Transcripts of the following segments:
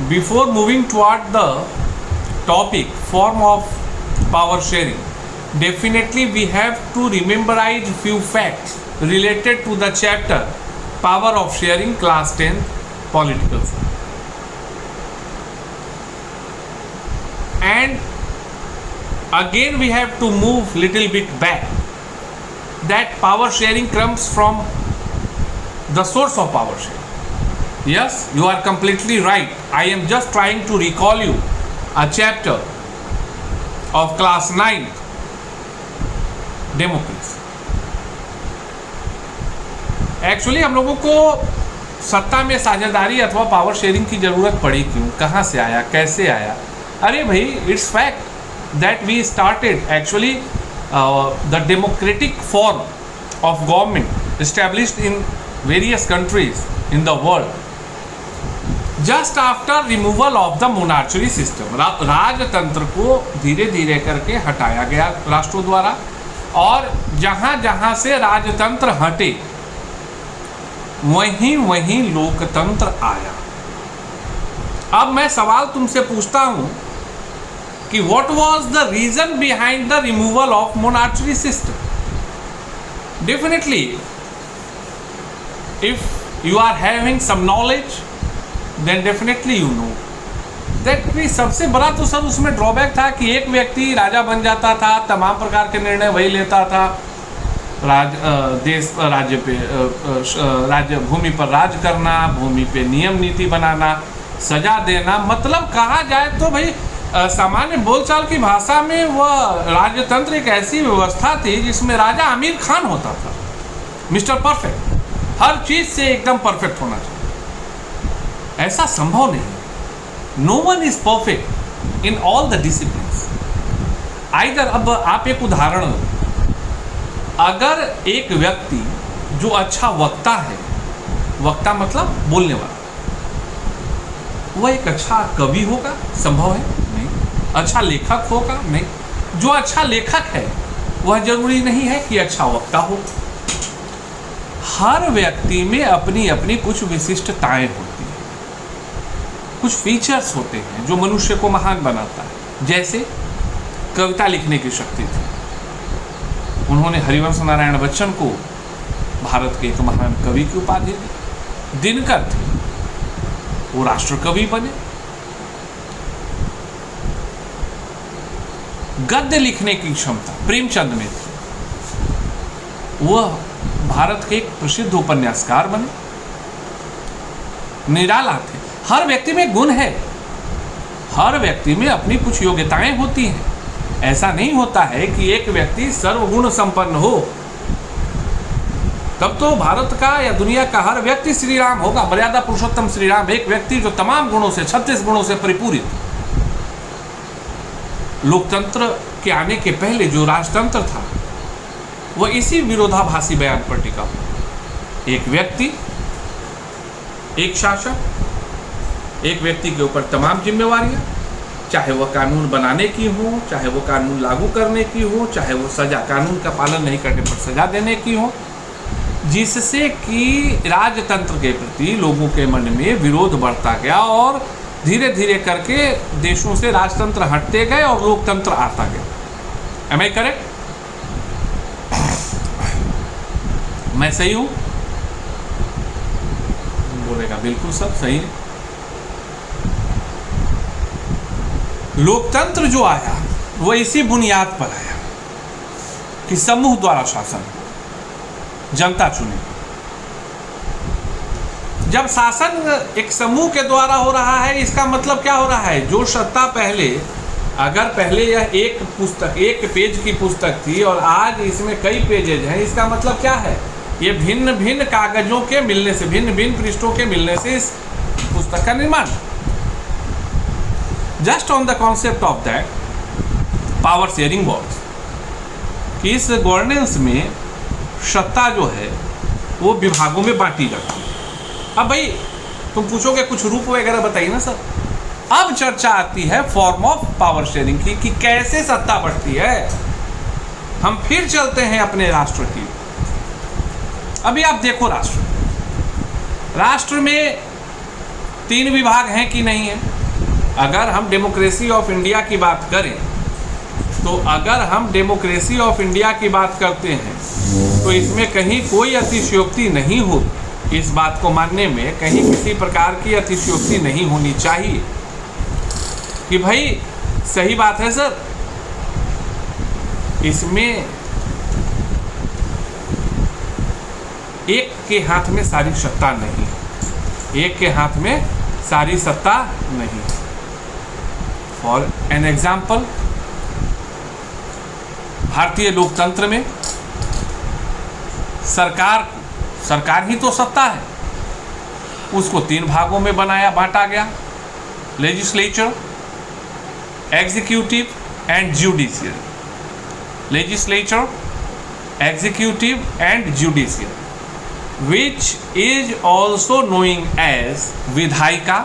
Before moving toward the topic form of power sharing, definitely we have to memorize few facts related to the chapter power of sharing, class 10 political science. And again we have to move little bit back, that power sharing comes from the source of power sharing. Yes, you are completely right. I am just trying to recall you a chapter of class 9 democracy. Actually हम लोगों को सत्ता में साझेदारी अथवा power sharing की जरूरत पड़ी क्यों, कहाँ से आया, कैसे आया? अरे भाई, it's fact that we started actually the democratic form of government established in various countries in the world just after removal of the monarchy system. राजतंत्र को धीरे धीरे करके हटाया गया राष्ट्रों द्वारा, और जहाँ जहाँ से राजतंत्र हटे वहीं वहीं लोकतंत्र आया. अब मैं सवाल तुमसे पूछता हूं कि what was the reason behind the removal of monarchy system? Definitely if you are having some knowledge then definitely you know that भी सबसे बड़ा तो सर उसमें ड्रॉबैक था कि एक व्यक्ति राजा बन जाता था, तमाम प्रकार के निर्णय वही लेता था, राज्य भूमि पर राज करना, भूमि पे नियम नीति बनाना, सजा देना. मतलब कहा जाए तो भाई सामान्य बोलचाल की भाषा में वह राजतंत्र एक ऐसी व्यवस्था थी जिसमें राजा आमिर खान होता था, मिस्टर परफेक्ट, हर चीज से एकदम परफेक्ट होना चाहिए. ऐसा संभव नहीं. No one is perfect in all the disciplines. Either, अब आप एक उदाहरण लो, अगर एक व्यक्ति जो अच्छा वक्ता है, वक्ता मतलब बोलने वाला, वह एक अच्छा कवि होगा? संभव है? नहीं. अच्छा लेखक होगा? नहीं. जो अच्छा लेखक है वह जरूरी नहीं है कि अच्छा वक्ता हो. हर व्यक्ति में अपनी अपनी कुछ विशिष्टताएं होती हैं, कुछ फीचर्स होते हैं जो मनुष्य को महान बनाता है. जैसे कविता लिखने की शक्ति थी. उन्होंने हरिवंश नारायण बच्चन को भारत के एक महान कवि की उपाधि दी. दिनकर थे, वो राष्ट्र कवि बने. गद्य लिखने की क्षमता प्रेमचंद में थी, वह भारत के एक प्रसिद्ध उपन्यासकार बने. निराला थे. हर व्यक्ति में गुण है, हर व्यक्ति में अपनी कुछ योग्यताएं होती हैं. ऐसा नहीं होता है कि एक व्यक्ति सर्वगुण संपन्न हो, तब तो भारत का या दुनिया का हर व्यक्ति श्री राम होगा, मर्यादा पुरुषोत्तम श्री राम. एक व्यक्ति जो तमाम गुणों से, 36 गुणों से परिपूरित. लोकतंत्र के आने के पहले जो राजतंत्र था वह इसी विरोधाभासी बयान पर टिका हुआ. एक व्यक्ति, एक शासक, एक व्यक्ति के ऊपर तमाम जिम्मेवारियां, चाहे वह कानून बनाने की हो, चाहे वो कानून लागू करने की हो, चाहे वो सजा, कानून का पालन नहीं करने पर सजा देने की हो, जिससे कि राजतंत्र के प्रति लोगों के मन में विरोध बढ़ता गया और धीरे धीरे करके देशों से राजतंत्र हटते गए और लोकतंत्र आता गया. Am I correct? मैं सही हूं? बोलेगा बिल्कुल सर सही है. लोकतंत्र जो आया वह इसी बुनियाद पर आया कि समूह द्वारा शासन, जनता चुने. जब शासन एक समूह के द्वारा हो रहा है, इसका मतलब क्या हो रहा है? जो सत्ता पहले, अगर पहले यह एक पुस्तक, एक पेज की पुस्तक थी और आज इसमें कई पेजेज हैं, इसका मतलब क्या है? ये भिन्न भिन्न कागजों के मिलने से, भिन्न भिन्न पृष्ठों के मिलने से इस पुस्तक का निर्माण. Just on the concept of that power sharing works, कि इस गवर्नेंस में सत्ता जो है वो विभागों में बांटी जाती है. अब भाई तुम पूछोगे कुछ रूप वगैरह बताइए ना सर. अब चर्चा आती है फॉर्म ऑफ पावर शेयरिंग की, कि कैसे सत्ता बढ़ती है. हम फिर चलते हैं अपने राष्ट्र की. अभी आप देखो, राष्ट्र में 3 विभाग हैं कि नहीं है? अगर हम डेमोक्रेसी ऑफ इंडिया की बात करें तो अगर हम डेमोक्रेसी ऑफ इंडिया की बात करते हैं तो इसमें कहीं कोई अतिशयोक्ति नहीं हो। इस बात को मानने में कहीं किसी प्रकार की अतिशयोक्ति नहीं होनी चाहिए कि भाई सही बात है सर, इसमें एक के हाथ में सारी सत्ता नहीं, एक के हाथ में सारी सत्ता नहीं। फॉर एन एग्जाम्पल, भारतीय लोकतंत्र में सरकार ही तो सत्ता है, उसको 3 भागों में बांटा गया, legislature, executive and judiciary. Legislature, executive and judiciary, which is also known as विधायिका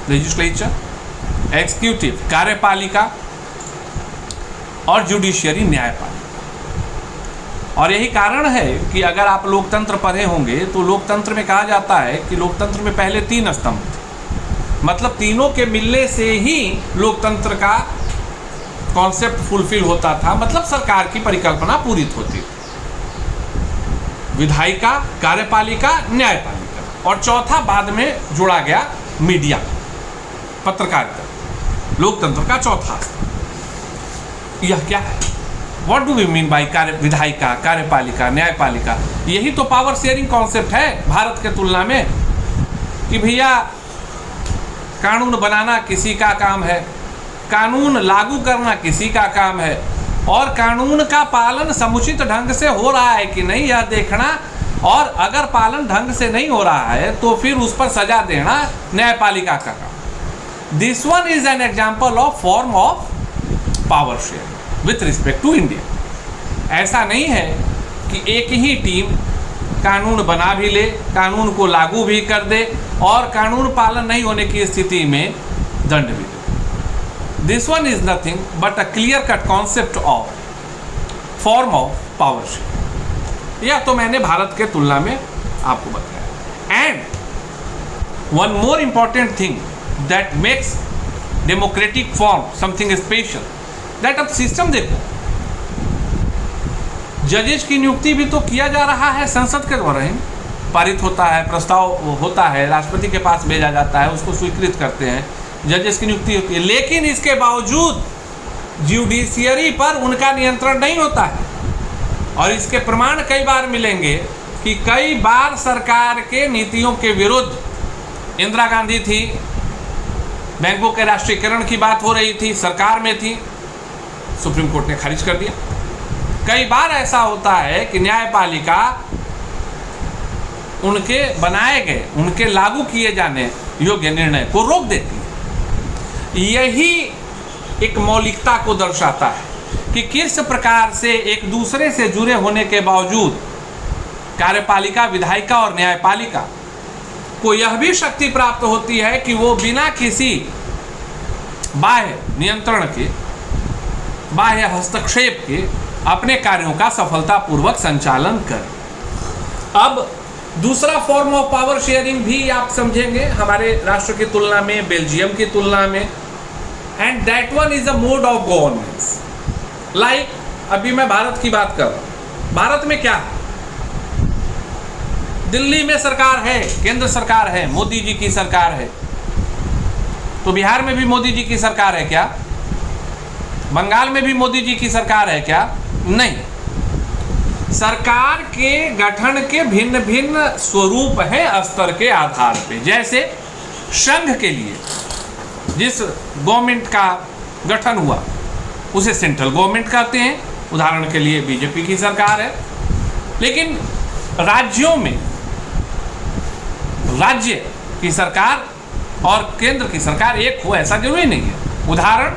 लेजिस्लेचर, एग्जीक्यूटिव कार्यपालिका और जुडिशियरी न्यायपालिका। और यही कारण है कि अगर आप लोकतंत्र पढ़े होंगे तो लोकतंत्र में कहा जाता है कि लोकतंत्र में पहले 3 स्तंभ थे, मतलब तीनों के मिलने से ही लोकतंत्र का कॉन्सेप्ट फुलफिल होता था, मतलब सरकार की परिकल्पना पूरी होती थी। विधायिका, कार्यपालिका, न्यायपालिका, और चौथा बाद में जोड़ा गया मीडिया, पत्रकारिता, लोकतंत्र का चौथा स्तंभ। यह क्या है? What do we mean by विधायिका, कार्यपालिका, न्यायपालिका? यही तो पावर शेयरिंग कॉन्सेप्ट है भारत के तुलना में कि भैया कानून बनाना किसी का काम है, कानून लागू करना किसी का काम है, और कानून का पालन समुचित ढंग से हो रहा है कि नहीं यह देखना, और अगर पालन ढंग से नहीं हो रहा है तो फिर उस पर सजा देना न्यायपालिका का काम। This one is an example of form of power sharing with respect to India. ऐसा नहीं है कि एक ही टीम कानून बना भी ले, कानून को लागू भी कर दे और कानून पालन नहीं होने की स्थिति में दंड भी दे। This one is nothing but a clear-cut concept of form of power sharing। यह तो मैंने भारत के तुलना में आपको बताया। And one more important thing that makes democratic form something special, that अब सिस्टम देखो, जजेस की नियुक्ति भी तो किया जा रहा है संसद के द्वारा ही, पारित होता है, प्रस्ताव होता है, राष्ट्रपति के पास भेजा जाता है, उसको स्वीकृत करते हैं, जजेस की नियुक्ति होती है। लेकिन इसके बावजूद जुडिशियरी पर उनका नियंत्रण नहीं होता है, और इसके प्रमाण कई बार मिलेंगे कि कई बार सरकार के नीतियों के विरुद्ध, इंदिरा गांधी थी, बैंकों के राष्ट्रीयकरण की बात हो रही थी, सरकार में थी, सुप्रीम कोर्ट ने खारिज कर दिया। कई बार ऐसा होता है कि न्यायपालिका उनके बनाए गए, उनके लागू किए जाने योग्य निर्णय को रोक देती है। यही एक मौलिकता को दर्शाता है कि किस प्रकार से एक दूसरे से जुड़े होने के बावजूद कार्यपालिका, विधायिका और न्यायपालिका को यह भी शक्ति प्राप्त होती है कि वो बिना किसी बाह्य नियंत्रण के, बाह्य हस्तक्षेप के अपने कार्यों का सफलतापूर्वक संचालन करें। अब दूसरा फॉर्म ऑफ पावर शेयरिंग भी आप समझेंगे हमारे राष्ट्र की तुलना में, बेल्जियम की तुलना में, and that one is a mode of governance. Like अभी मैं भारत की बात कर रहा हूँ, भारत में क्या है? दिल्ली में सरकार है, केंद्र सरकार है, मोदी जी की सरकार है। तो बिहार में भी मोदी जी की सरकार है क्या? बंगाल में भी मोदी जी की सरकार है क्या? नहीं। सरकार के गठन के भिन्न भिन्न स्वरूप हैं स्तर के आधार पे। जैसे संघ के लिए जिस गवर्नमेंट का गठन हुआ उसे सेंट्रल गवर्नमेंट कहते हैं, उदाहरण के लिए बीजेपी की सरकार है। लेकिन राज्यों में राज्य की सरकार और केंद्र की सरकार एक हो ऐसा जरूरी नहीं है। उदाहरण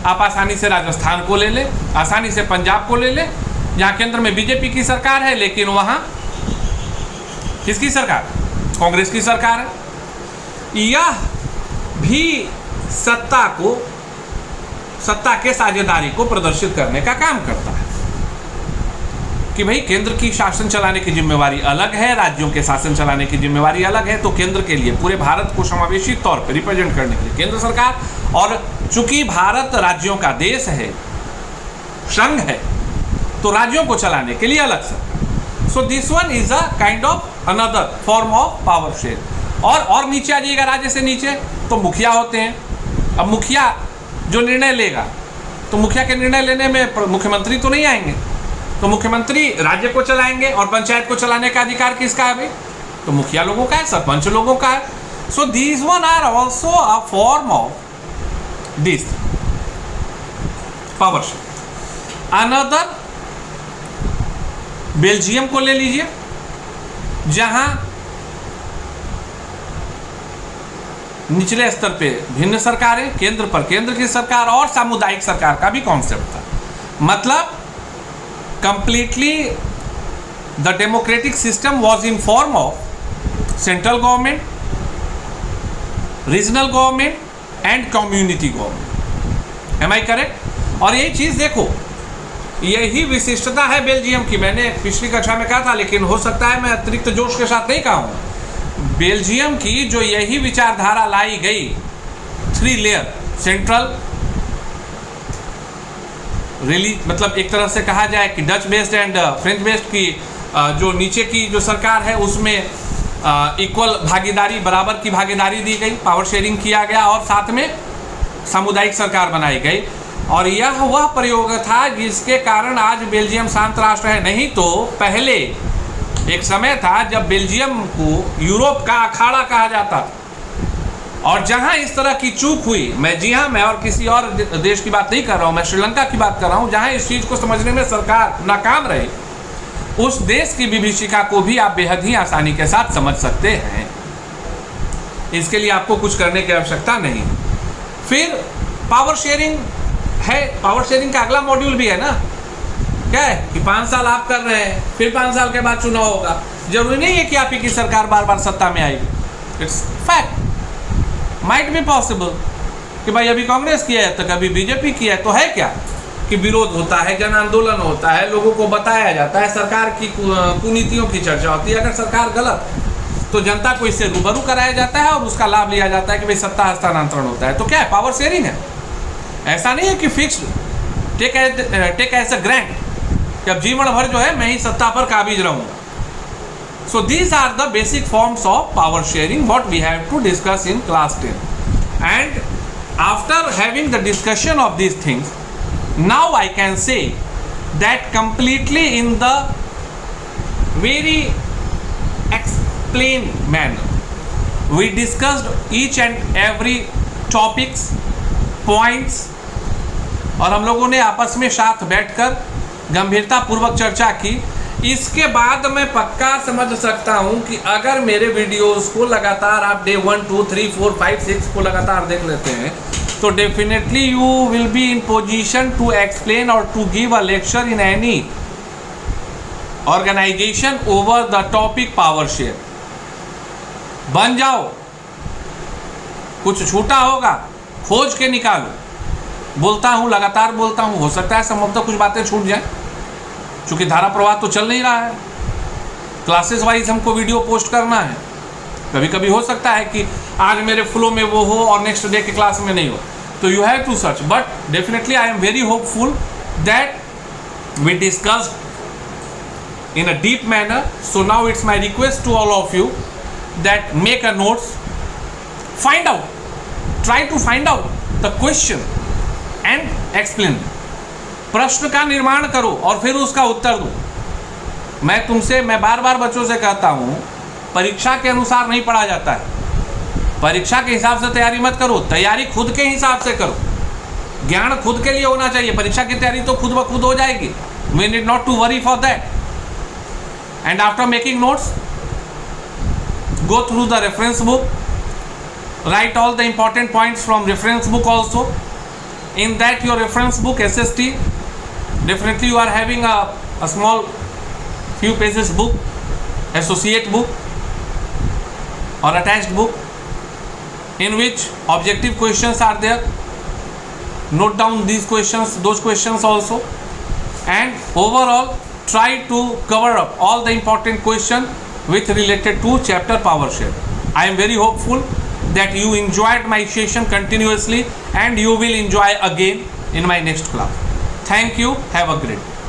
आप आसानी से राजस्थान को ले लें, आसानी से पंजाब को ले लें, जहाँ केंद्र में बीजेपी की सरकार है लेकिन वहाँ किसकी सरकार? कांग्रेस की सरकार है। यह भी सत्ता के साझेदारी को प्रदर्शित करने का काम करता है कि भाई केंद्र की शासन चलाने की जिम्मेवारी अलग है, राज्यों के शासन चलाने की जिम्मेवारी अलग है। तो केंद्र के लिए पूरे भारत को समावेशी तौर पर रिप्रेजेंट करने के लिए केंद्र सरकार, और चूंकि भारत राज्यों का देश है, संघ है, तो राज्यों को चलाने के लिए अलग सरकार। So this one is a kind of another form of power share. और नीचे आ जाइएगा, राज्य से नीचे तो मुखिया होते हैं। अब मुखिया जो निर्णय लेगा, तो मुखिया के निर्णय लेने में मुख्यमंत्री तो नहीं आएंगे, तो मुख्यमंत्री राज्य को चलाएंगे, और पंचायत को चलाने का अधिकार किसका है भाई? तो मुखिया लोगों का है, सरपंच लोगों का है। So these one are also a form of this power share. Another Belgium को ले लीजिए, जहां निचले स्तर पे भिन्न सरकारें, केंद्र पर केंद्र की सरकार और सामुदायिक सरकार का भी कॉन्सेप्ट था। मतलब completely the democratic system was in form of central government, regional government and community government. Am I correct? और ये चीज देखो, यही विशिष्टता है बेल्जियम की। मैंने पिछली कक्षा में कहा था, लेकिन हो सकता है मैं अतिरिक्त जोश के साथ नहीं कहूँगा। बेल्जियम की जो यही विचारधारा लाई गई, 3 लेयर, सेंट्रल, मतलब एक तरह से कहा जाए कि Dutch based and French based की जो नीचे की जो सरकार है उसमें इक्वल भागीदारी, बराबर की भागीदारी दी गई, पावर शेयरिंग किया गया, और साथ में सामुदायिक सरकार बनाई गई। और यह वह प्रयोग था जिसके कारण आज बेल्जियम शांत राष्ट्र है। नहीं तो पहले एक समय था जब बेल्जियम को यूरोप का अखाड़ा कहा जाता, और जहां इस तरह की चूक हुई, मैं और किसी और देश की बात नहीं कर रहा हूं, मैं श्रीलंका की बात कर रहा हूं, जहां इस चीज को समझने में सरकार नाकाम रही, उस देश की विभीषिका को भी आप बेहद ही आसानी के साथ समझ सकते हैं। इसके लिए आपको कुछ करने की आवश्यकता नहीं। फिर पावर शेयरिंग है, पावर शेयरिंग का अगला मॉड्यूल भी है ना, क्या है कि 5 साल आप कर रहे हैं, फिर 5 साल के बाद चुनाव होगा। जरूरी नहीं है कि आप ही की सरकार बार बार सत्ता में आएगी। It's fact, might be possible कि भाई अभी कांग्रेस किया है तो कभी बीजेपी किया है, तो है क्या कि विरोध होता है, जन आंदोलन होता है, लोगों को बताया जाता है, सरकार की कुनीतियों की चर्चा होती है। अगर सरकार गलत तो जनता को इससे रूबरू कराया जाता है और उसका लाभ लिया जाता है कि भाई सत्ता हस्तांतरण होता है। तो क्या है, पावर शेयरिंग है। ऐसा नहीं है कि fixed take as a grant कि अब जीवन भर जो है मैं ही सत्ता पर काबिज रहूंगा। So these are the basic forms of power sharing what we have to discuss in class 10. And after having the discussion of these things, now I can say that completely in the very explained manner, we discussed each and every topics, points, और हम लोगों ने आपस में साथ बैठकर गंभीरता पूर्वक चर्चा की। इसके बाद मैं पक्का समझ सकता हूं कि अगर मेरे वीडियोस को लगातार आप डे 1, 2, 3, 4, 5, 6 को लगातार देख लेते हैं, तो definitely you will be in position to explain और to give a lecture in any organisation over the topic power share. बन जाओ, कुछ छूटा होगा खोज के निकालो। बोलता हूं, लगातार बोलता हूं, हो सकता है संभवतः कुछ बातें छूट जाए, क्योंकि धारा प्रवाह तो चल नहीं रहा है। क्लासेस वाइज हमको वीडियो पोस्ट करना है। कभी कभी हो सकता है कि आज मेरे फ्लो में वो हो और नेक्स्ट डे के क्लास में नहीं हो, तो you have to search. But definitely I am very hopeful that we discussed in a deep manner. So now it's my request to all of you that make a notes, find out, try to find out the question and explain. प्रश्न का निर्माण करो और फिर उसका उत्तर दो। मैं बार बार बच्चों से कहता हूं, परीक्षा के अनुसार नहीं पढ़ा जाता है। परीक्षा के हिसाब से तैयारी मत करो, तैयारी खुद के हिसाब से करो। ज्ञान खुद के लिए होना चाहिए, परीक्षा की तैयारी तो खुद ब खुद हो जाएगी। We need not to worry for that. And after making notes, go through the reference book, write all the important points from reference book also. In that your reference book SST, definitely you are having a small few pages book, associate book or attached book, in which objective questions are there. Note down these questions, those questions also, and overall try to cover up all the important question with related to chapter PowerShell. I am very hopeful that you enjoyed my session continuously and you will enjoy again in my next class. Thank you. Have a great day.